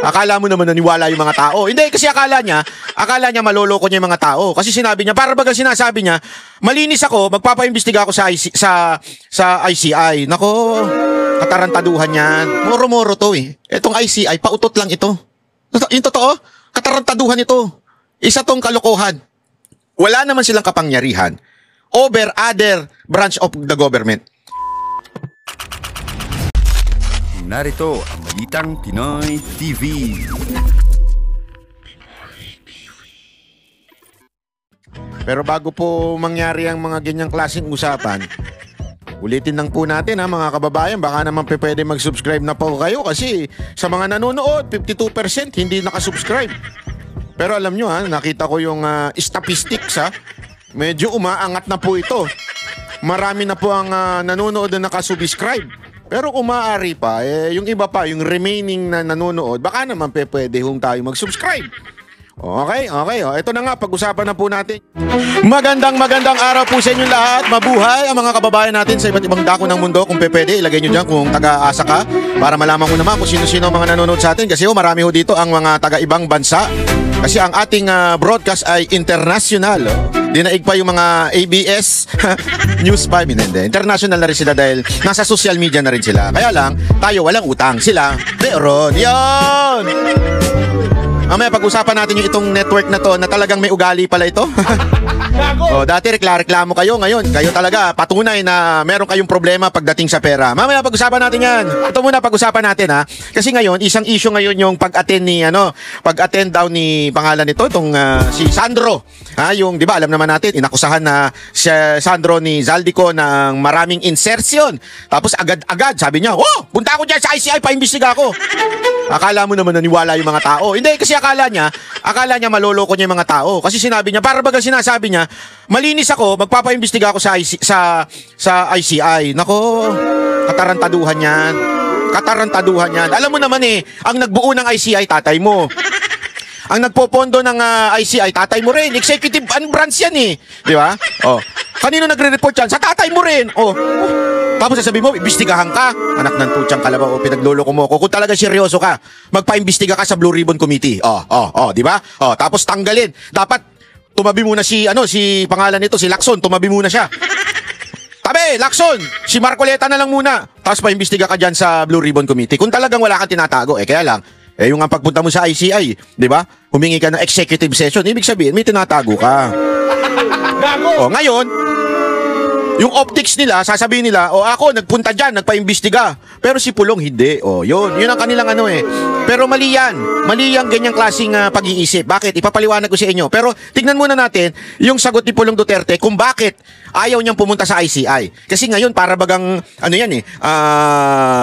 Akala mo naman naniwala yung mga tao. Hindi, kasi akala niya maloloko niya yung mga tao. Kasi sinabi niya, para bagang sinasabi niya, malinis ako, magpapaimbestiga ako sa ICI. Nako, katarantaduhan yan. Moro-moro to eh. Itong ICI, pautot lang ito. Yung totoo, katarantaduhan ito. Isa tong kalokohan. Wala naman silang kapangyarihan over other branch of the government. Narito ang Balitang Pinoy TV. Pero bago po mangyari ang mga ganyang klaseng usapan, ulitin lang po natin ha mga kababayan, baka naman pwede mag-subscribe na po kayo kasi sa mga nanonood, 52% hindi nakasubscribe. Pero alam nyo ha, nakita ko yung statistics ha, medyo umaangat na po ito. Marami na po ang nanonood na nakasubscribe. Pero kung maaari pa, yung iba pa, yung remaining na nanonood, baka naman pwede hong tayo mag-subscribe. Okay. Ito na nga, pag-usapan na po natin. Magandang araw po sa inyo lahat. Mabuhay ang mga kababayan natin sa iba't ibang dako ng mundo. Kung pwede, ilagay nyo dyan kung taga-asa ka para malaman ko naman kung sino-sino mga nanonood sa atin. Kasi marami ho dito ang mga taga-ibang bansa. Kasi ang ating broadcast ay international. Dinaig pa yung mga ABS News 5. Hindi. International na rin sila dahil nasa social media na rin sila. Kaya lang, tayo walang utang. Sila, meron. Yan! Mamaya pag-usapan natin yung itong network na to na talagang may ugali pala ito. Dati reklamo kayo, ngayon kayo talaga patunay na meron kayong problema pagdating sa pera. Mamaya pag-usapan natin yan. Ito muna pag-usapan natin ha. Kasi ngayon, isang issue ngayon yung pag-attend daw ni pangalan nito, itong si Sandro. Ha, yung 'di ba, alam naman natin, inakusahan na si Sandro ni Zaldico ng maraming insertion. Tapos agad sabi niya, "Oh, punta ako diyan sa ICI, paimbestiga ako." Akala mo naman naniwala yung mga tao. Hindi, kasi akala niya maloloko niya yung mga tao. Kasi sinabi niya, para bagang sinasabi niya, malinis ako, magpapaimbestiga ako sa ICI. Nako, katarantaduhan yan. Alam mo naman ang nagbuo ng ICI, tatay mo. Ang nagpopondo ng ICI, tatay mo rin. Executive branch yan eh. Di ba? Kanino nagre-report yan? Sa tatay mo rin. Tapos sasabihin mo, imbestigahan ka. Anak ng tutsang kalabaw, pinagloloko mo ko. Kung talaga seryoso ka, magpaimbestiga ka sa Blue Ribbon Committee. Di ba? Tapos tanggalin. Dapat tumabi muna si pangalan nito, si Lacson, tumabi muna siya. Tabi, Lacson, si Marcoleta na lang muna. Tapos paimbestiga ka dyan sa Blue Ribbon Committee. Kung talagang wala kang tinatago, kaya lang, yung ang pagpunta mo sa ICI, di ba? Humingi ka ng executive session, ibig sabihin, may tinatago ka. Ngayon, yung optics nila, sasabihin nila, ako nagpunta dyan, nagpaimbestiga. Pero si Pulong hindi. Yun ang kanilang Pero mali yan. Mali yung ganyang klaseng pag-iisip. Bakit? Ipapaliwanag ko sa inyo. Pero tignan muna natin yung sagot ni Pulong Duterte kung bakit ayaw niyang pumunta sa ICI. Kasi ngayon, para bagang,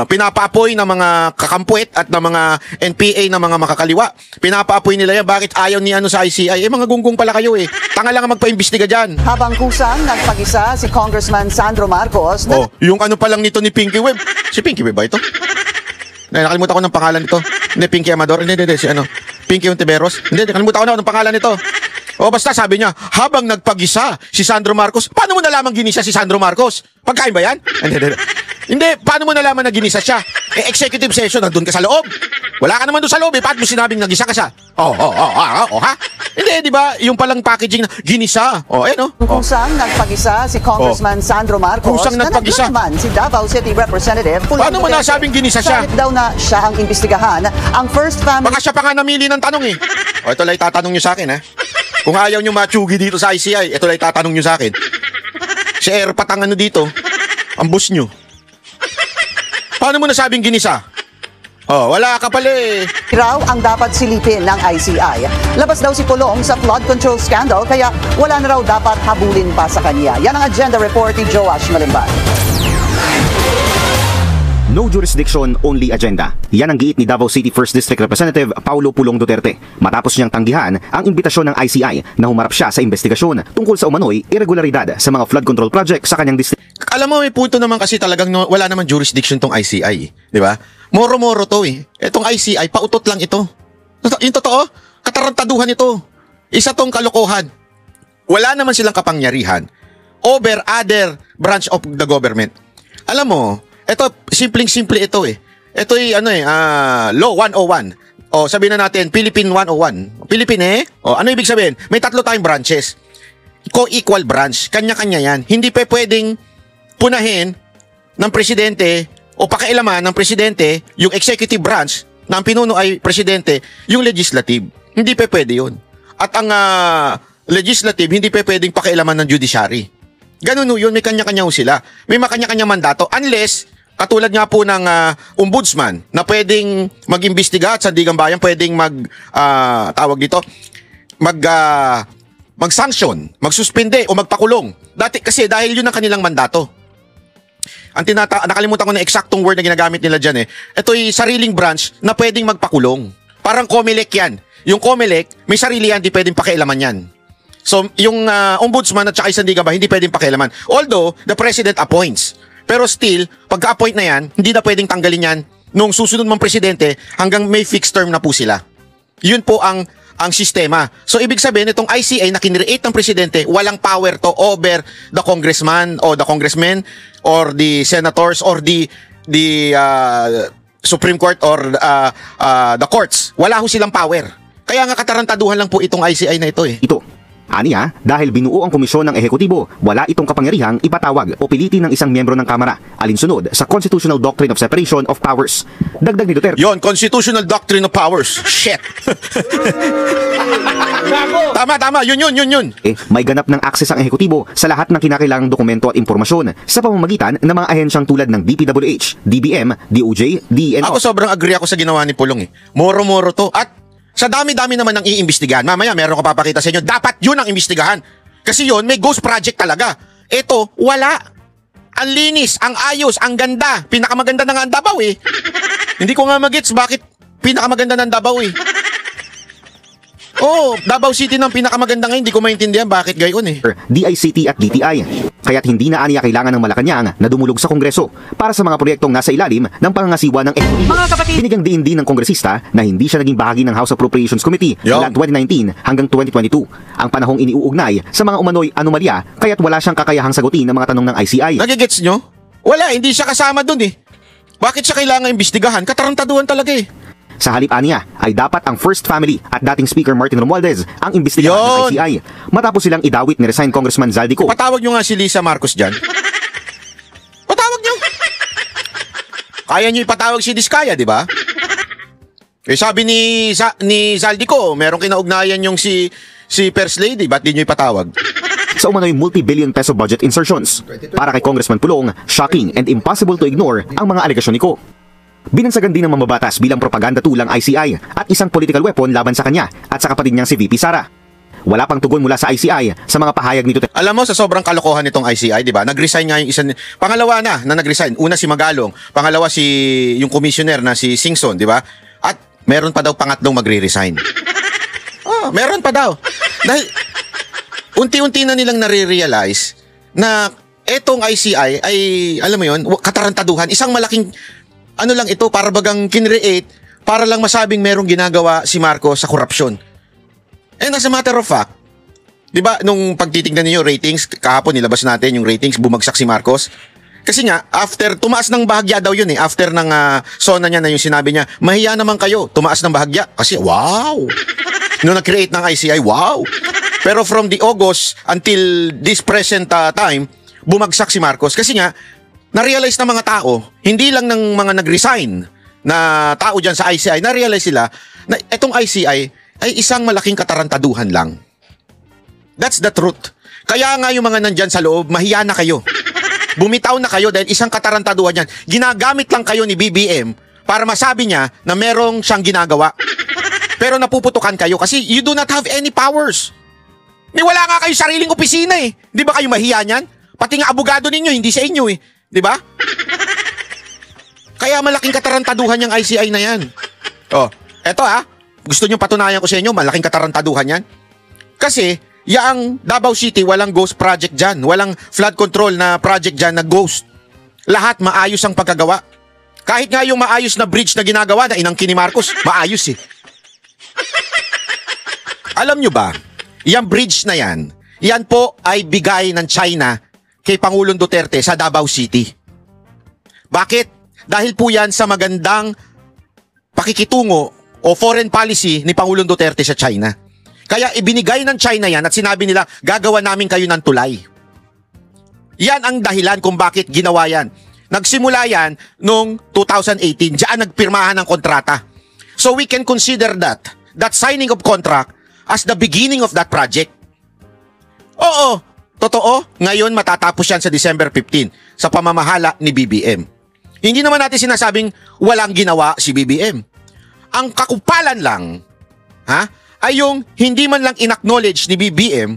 pinapaapoy ng mga kakampuet at ng mga NPA na mga makakaliwa. Pinapaapoy nila yan. Bakit ayaw ni sa ICI? Mga gunggong pala kayo Tanga lang magpaimbestiga dyan. Habang kusang nagpag-isa si Congressman Sandro Marcos. Yung pa lang nito ni Pinky Web. Si Pinky Web ba ito? Nakalimutan ko ng pangalan nito. Hindi, Pinky Amador. Hindi, si Pinky Ontiveros. Hindi, nakalimutan ko na ng pangalan nito. Basta sabi niya, habang nagpag-isa si Sandro Marcos, paano mo nalaman ginisa si Sandro Marcos? Pagkain ba yan? Hindi, paano mo nalaman na ginisa siya? Executive session, nandun ka sa loob. Wala ka naman doon sa loob Paano mo sinabing nagisa ka siya? Ha? Hindi, di ba? Yung palang packaging na ginisa. Kusang nagpag-isa si Congressman Sandro Marcos. Kusang nagpag-isa. Na si Davao City Representative. Paano mo nasabing ginisa siya? Kahit daw na siya ang imbestigahan, ang first family... Baka siya pa nga namili ng tanong ito lang itatanong nyo sa akin Kung ayaw nyo matsugi dito sa ICI, ito lang itatanong nyo sa akin. Si Erpat ang dito, ang boss nyo. Paano mo nasabing ginisa? Wala ka pala Raw ang dapat silipin ng ICI. Labas daw si Pulong sa flood control scandal kaya wala na raw dapat habulin pa sa kanya. Yan ang agenda report ni Joash Malimbag. No jurisdiction, only agenda. Yan ang giit ni Davao City 1st District Representative Paulo Pulong Duterte matapos niyang tanggihan ang imbitasyon ng ICI na humarap siya sa investigasyon tungkol sa umano'y irregularidad sa mga flood control project sa kanyang district. Alam mo, may punto naman kasi talagang wala naman jurisdiction tong ICI, di ba? Moro-moro to Etong ICI, pautot lang ito. Yung totoo, katarantaduhan ito. Isa tong kalokohan. Wala naman silang kapangyarihan over other branch of the government. Alam mo, ito, simpleng-simple ito Ito ay Law 101. O, sabihin na natin, Philippine 101. Philippine O, ano ibig sabihin? May 3 tayong branches. Co-equal branch. Kanya-kanya yan. Hindi pa pwedeng punahin ng presidente o pakialaman ng presidente yung executive branch na ang pinuno ay presidente, yung legislative. Hindi pa pwede yun. At ang legislative, hindi pa pwedeng pakialaman ng judiciary. Ganun yun, may kanya-kanya sila. May makanya-kanya mandato unless katulad nga po ng ombudsman na pwedeng mag-imbestiga at Sandigan Bayan pwedeng tawag dito, mag-sanction, magsuspende o magpakulong. Dati kasi dahil yun ang kanilang mandato. Nakalimutan ko na eksaktong word na ginagamit nila dyan Ito'y sariling branch na pwedeng magpakulong. Parang COMELEC yan. Yung COMELEC, may sarili yan, di pwedeng pakialaman yan. So, yung ombudsman at saka yung Sandigan Bayan, hindi pwedeng pakialaman. Although, the president appoints. Pero still, pagka-appoint na yan, hindi na pwedeng tanggalin yan nung susunod mong presidente hanggang may fixed term na po sila. Yun po ang sistema. So, ibig sabihin, itong ICI na kinreate ng presidente, walang power to over the congressman or the congressmen or the senators or the Supreme Court or the courts. Wala ho silang power. Kaya nga katarantaduhan lang po itong ICI na ito Ito. Aniya, dahil binuo ang komisyon ng ehekutibo, wala itong kapangyarihang ipatawag o pilitin ng isang miyembro ng Kamara, alinsunod sa Constitutional Doctrine of Separation of Powers. Dagdag ni Duterte. Yon, Constitutional Doctrine of Powers. Shit. Tama. Yun. May ganap ng akses ang ehekutibo sa lahat ng kinakailangang dokumento at impormasyon sa pamamagitan ng mga ahensyang tulad ng DPWH, DBM, DOJ, DENR. Ako sobrang agree ako sa ginawa ni Pulong Moro-moro to. At sa dami-dami naman ng iimbestigahan. Mamaya meron ko papakita sa inyo. Dapat yun ang imbestigahan. Kasi yun, may ghost project talaga. Ito, wala. Ang linis, ang ayos, ang ganda. Pinakamaganda na nga ang Davao Hindi ko nga magets bakit pinakamaganda ng Davao Davao City ng pinakamaganda ngayon. Hindi ko maintindihan bakit gayon DICT at DTI. Kaya't hindi na aniya kailangan ng Malacanang na dumulog sa Kongreso para sa mga proyektong nasa ilalim ng pangangasiwa ng ehekutibo. Mga kapatid! Binigyang diin din ng kongresista na hindi siya naging bahagi ng House Appropriations Committee mula 2019 hanggang 2022. Ang panahong iniuugnay sa mga umano'y anomalya kaya't wala siyang kakayahang sagutin ng mga tanong ng ICI. Nagigets nyo? Wala, hindi siya kasama dun Bakit siya kailangan imbestigahan? Katarantaduhan talaga Sa halip aniya ay dapat ang First Family at dating Speaker Martin Romualdez ang imbestigahan ng ICI matapos silang idawit ni resigned Congressman Zaldico. Patawag nyo nga si Lisa Marcos dyan. Patawag nyo. Kaya nyo ipatawag si Diskaya, di ba? Sabi ni Zaldico, merong kinaugnayan yung si First Lady, ba't di nyo ipatawag? Sa umano'y multi-billion peso budget insertions. Para kay Congressman Pulong, shocking and impossible to ignore ang mga alegasyon ni Ko. Binansagan din ng mamabatas bilang propaganda tool ang ICI at isang political weapon laban sa kanya at sa kapatid niyang si VP Sara. Wala pang tugon mula sa ICI sa mga pahayag ni Duterte. Alam mo, sa sobrang kalokohan nitong ICI, di ba? Nag-resign nga yung isa. Pangalawa na nag-resign. Una si Magalong, pangalawa yung commissioner na si Singson, di ba? At meron pa daw pangatlong magre-resign. Meron pa daw. Dahil unti-unti na nilang nare-realize na etong ICI ay, alam mo yun, katarantaduhan. Isang malaking lang ito, para bagang kinreate, para lang masabing merong ginagawa si Marcos sa korupsyon. And as a matter of fact, di ba, nung pagtitignan niyo ratings, kahapon nilabas natin yung ratings, bumagsak si Marcos. Kasi nga, after, tumaas ng bahagya daw yun after ng sona niya na yung sinabi niya, mahiya naman kayo, tumaas ng bahagya. Kasi, wow! Nung nag-create ng ICI, wow! Pero from the August until this present time, bumagsak si Marcos. Kasi nga, na-realize ng mga tao, hindi lang ng mga nag-resign na tao dyan sa ICI, na-realize sila na itong ICI ay isang malaking katarantaduhan lang. That's the truth. Kaya nga yung mga nandyan sa loob, mahiya na kayo. Bumitaw na kayo dahil isang katarantaduhan yan. Ginagamit lang kayo ni BBM para masabi niya na merong siyang ginagawa. Pero napuputukan kayo kasi you do not have any powers. Wala nga kayo sariling opisina Di ba kayo mahiya niyan? Pati nga abogado ninyo, hindi sa inyo Di ba? Kaya malaking katarantaduhan yung ICI na yan. Eto gusto nyo patunayan ko sa inyo, malaking katarantaduhan yan. Kasi, yang Davao City, walang ghost project dyan. Walang flood control na project dyan na ghost. Lahat maayos ang pagkagawa. Kahit nga yung maayos na bridge na ginagawa na inangkin ni Marcos, maayos Alam nyo ba, yung bridge na yan po ay bigay ng China kay Pangulong Duterte sa Davao City. Bakit? Dahil po yan sa magandang pakikitungo o foreign policy ni Pangulong Duterte sa China. Kaya ibinigay ng China yan at sinabi nila, gagawa namin kayo ng tulay. Yan ang dahilan kung bakit ginawa yan. Nagsimula yan noong 2018. Diyan nagpirmahan ng kontrata. So we can consider that signing of contract as the beginning of that project. Oo, totoo, ngayon matatapos yan sa December 15 sa pamamahala ni BBM. Hindi naman natin sinasabing walang ginawa si BBM. Ang kakupalan lang, ay yung hindi man lang in-acknowledge ni BBM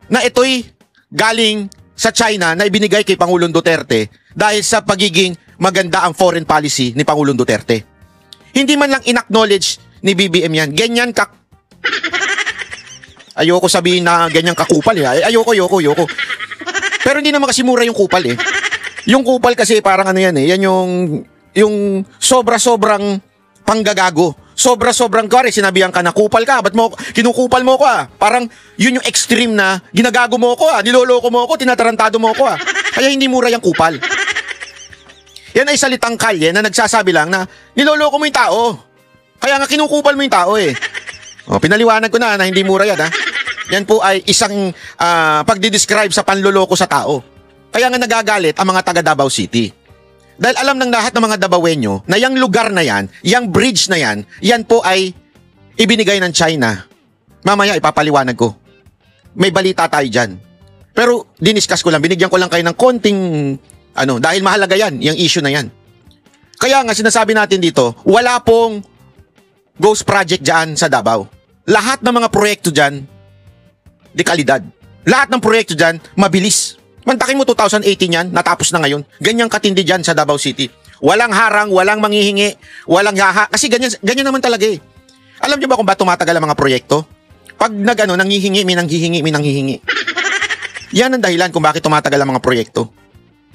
na ito'y galing sa China na ibinigay kay Pangulong Duterte dahil sa pagiging maganda ang foreign policy ni Pangulong Duterte. Hindi man lang in-acknowledge ni BBM yan. Ganyan ayoko sabihin na ganyang kakupal eh. Ayoko. Pero hindi naman kasi mura yung kupal eh. Yung kupal kasi parang ano yan eh. Yan yung sobra-sobrang panggagago. Sobra-sobrang kare, sinabihan ka na kupal ka. Ba't mo, kinukupal mo ko ah. Parang yun yung extreme na ginagago mo ko ah. Niloloko mo ko, tinatarantado mo ko ah. Kaya hindi mura yung kupal. Yan ay salitang kalye na nagsasabi lang na niloloko mo yung tao. Kaya nga kinukupal mo yung tao eh. O, pinaliwanag ko na hindi mura yan ha. Yan po ay isang pagdidescribe sa panloloko sa tao. Kaya nga nagagalit ang mga taga Davao City. Dahil alam ng lahat ng mga Davaoenyo na yung lugar na yan, yung bridge na yan, yan po ay ibinigay ng China. Mamaya ipapaliwanag ko. May balita tayo dyan. Pero diniscuss ko lang, binigyan ko lang kayo ng konting dahil mahalaga yan, yung issue na yan. Kaya nga sinasabi natin dito, wala pong ghost project dyan sa Davao. Lahat ng mga proyekto dyan, de kalidad. Lahat ng proyekto dyan, mabilis. Mantakin mo 2018 yan, natapos na ngayon. Ganyang katindi dyan sa Davao City. Walang harang, walang manghihingi, walang haha. Kasi ganyan naman talaga eh. Alam niyo ba kung ba't tumatagal ang mga proyekto? Pag nanghihingi, may nanghihingi. Yan ang dahilan kung bakit tumatagal ang mga proyekto.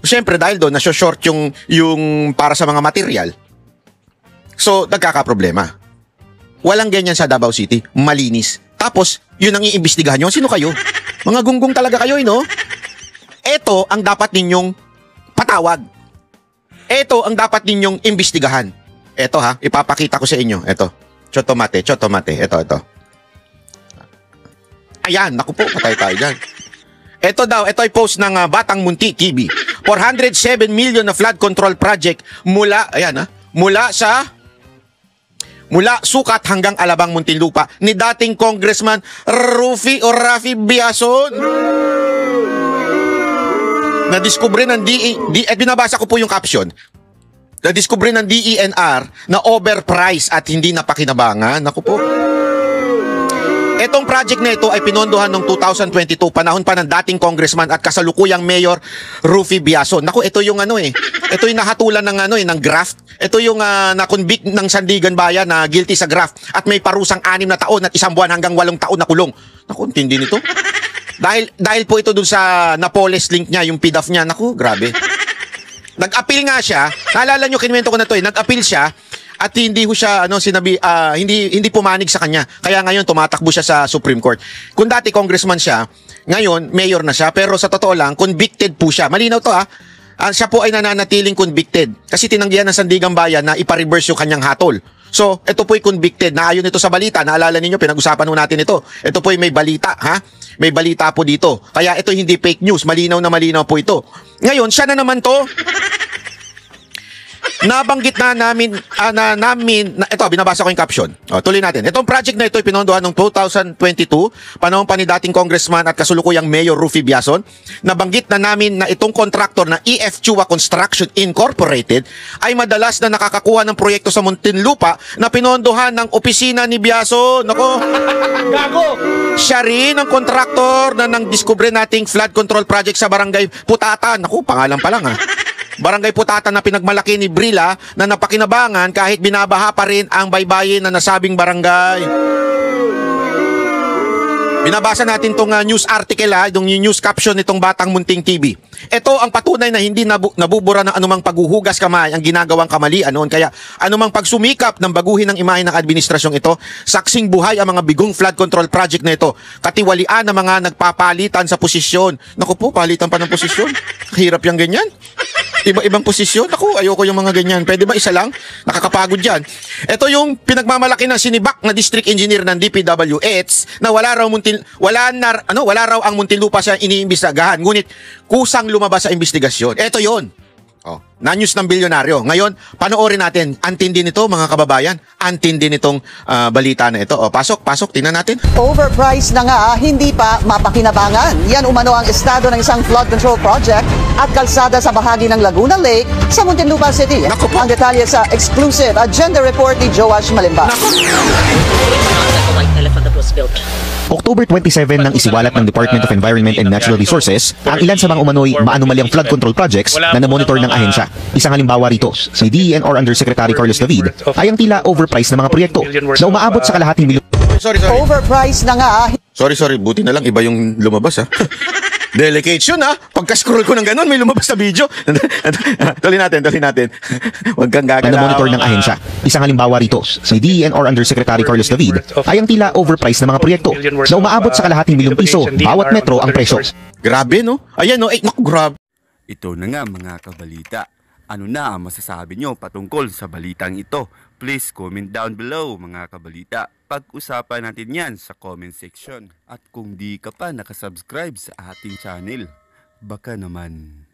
Siyempre dahil doon, nasa-short yung para sa mga material. So, nagkakaproblema. Walang ganyan sa Davao City. Malinis. Tapos, yun ang iimbestigahan nyo. Sino kayo? Mga gunggong talaga kayo, no? Ito ang dapat ninyong patawag. Ito ang dapat ninyong imbestigahan. Ito ipapakita ko sa inyo. Ito. Chotomate. Ito. Ayan, naku po, patay tayo dyan. Ito ay post ng Batang Munti TV. 407 million na flood control project mula Sukat hanggang Alabang, Muntinlupa ni dating Congressman Raffy Biason. Nadiskubre ng binabasa ko po yung caption. Nadiskubre ng DENR na overpriced at hindi napakinabangan. Naku po. Etong project na ito ay pinondohan noong 2022, panahon pa ng dating congressman at kasalukuyang mayor Raffy Biason. Naku, ito yung ito yung nahatulan ng graft. Ito yung na-convict ng Sandigan Bayan na guilty sa graft at may parusang 6 na taon at 1 buwan hanggang 8 taon na kulong. Naku, intindi nito. Dahil po ito dun sa Napoles link niya, yung PDAF niya. Naku, grabe. Nag-appeal nga siya. Naalala nyo, kinuwento ko na to nag-appeal siya at hindi ho siya hindi pumanig sa kanya. Kaya ngayon tumatakbo siya sa Supreme Court. Kung dati congressman siya, ngayon mayor na siya, pero sa totoo lang convicted po siya. Malinaw to siya po ay nananatiling convicted kasi tinanggihan ng Sandigan Bayan na ipa-reverse yung kanyang hatol. So, ito po'y convicted. Naayon ito sa balita. Naalala ninyo, pinag-usapan ho natin ito. Ito po'y may balita, May balita po dito. Kaya ito hindi fake news. Malinaw na malinaw po ito. Ngayon, siya na naman to. Nabanggit na namin, ito, binabasa ko yung caption. Tuloy natin. Itong project na ito ay pinondohan noong 2022, panahon pa ni dating congressman at kasulukuyang mayor Raffy Biason. Nabanggit na namin na itong kontraktor na EF Chua Construction Incorporated ay madalas na nakakakuha ng proyekto sa Muntinlupa na pinondohan ng opisina ni Biason. Nako, gago! Siya rin ang kontraktor na nang diskubre nating flood control project sa Barangay Putatan. Naku, pangalan pa lang Barangay Putatan na pinagmalaki ni Brila na napakinabangan kahit binabaha pa rin ang baybayin na nasabing barangay. Binabasa natin tong news article itong news caption nitong Batang Munting TV. Ito ang patunay na hindi nabubura ng anumang paghuhugas kamay ang ginagawang kamalian noon. Kaya anumang pagsumikap ng baguhin ng imahe ng administrasyong ito, saksing buhay ang mga bigong flood control project na ito. Katiwalian ng mga nagpapalitan sa posisyon. Naku po, palitan pa ng posisyon. Hirap yung ganyan. Iba-ibang posisyon. Ako, ayoko yung mga ganyan. Pwede ba isa lang? Nakakapagod yan. Ito yung pinagmamalaki ng sinibak na district engineer ng DPWH na wala raw ang Muntinlupa siya iniimbestigahan. Ngunit kusang lumabas sa investigasyon. Ito yon. Oh, na-news ng bilyonaryo. Ngayon, panoorin natin. Antindi nito, mga kababayan. Antindi nitong balita na ito. Oh, pasok, tingnan natin. Overpriced na nga, hindi pa mapakinabangan. Yan umano ang estado ng isang flood control project at kalsada sa bahagi ng Laguna Lake sa Muntinlupa City. Naku po. Ang detalye sa exclusive agenda report ni Joash Malimba. The white elephant that was built. October 27 nang isiwalat ng Department of Environment and Natural Resources ang ilan sa mga umano'y maanumalyang flood control projects na namonitor ng ahensya. Isang halimbawa rito, ni DENR Undersecretary Carlos David ay ang tila overpriced na mga proyekto na umaabot sa kalahating milyon. Sorry. Overpriced na nga, Sorry. Buti na lang iba yung lumabas, ha. Delegation, ha. Pagka-scroll ko ng ganun, may lumabas sa video. Tuloy natin. Huwag kang na gagalaw. namonitor ng ahensya. Isang halimbawa rito, ni DENR Undersecretary Carlos David ay ang tila overpriced na mga proyekto na umaabot sa kalahating milyong piso bawat metro ang presyo. Grabe, no? Ayan, no? Naku, grabe. Ito na nga mga kabalita. Ano na ang masasabi nyo patungkol sa balitang ito? Please comment down below mga kabalita. Pag-usapan natin yan sa comment section. At kung di ka pa nakasubscribe sa ating channel, baka naman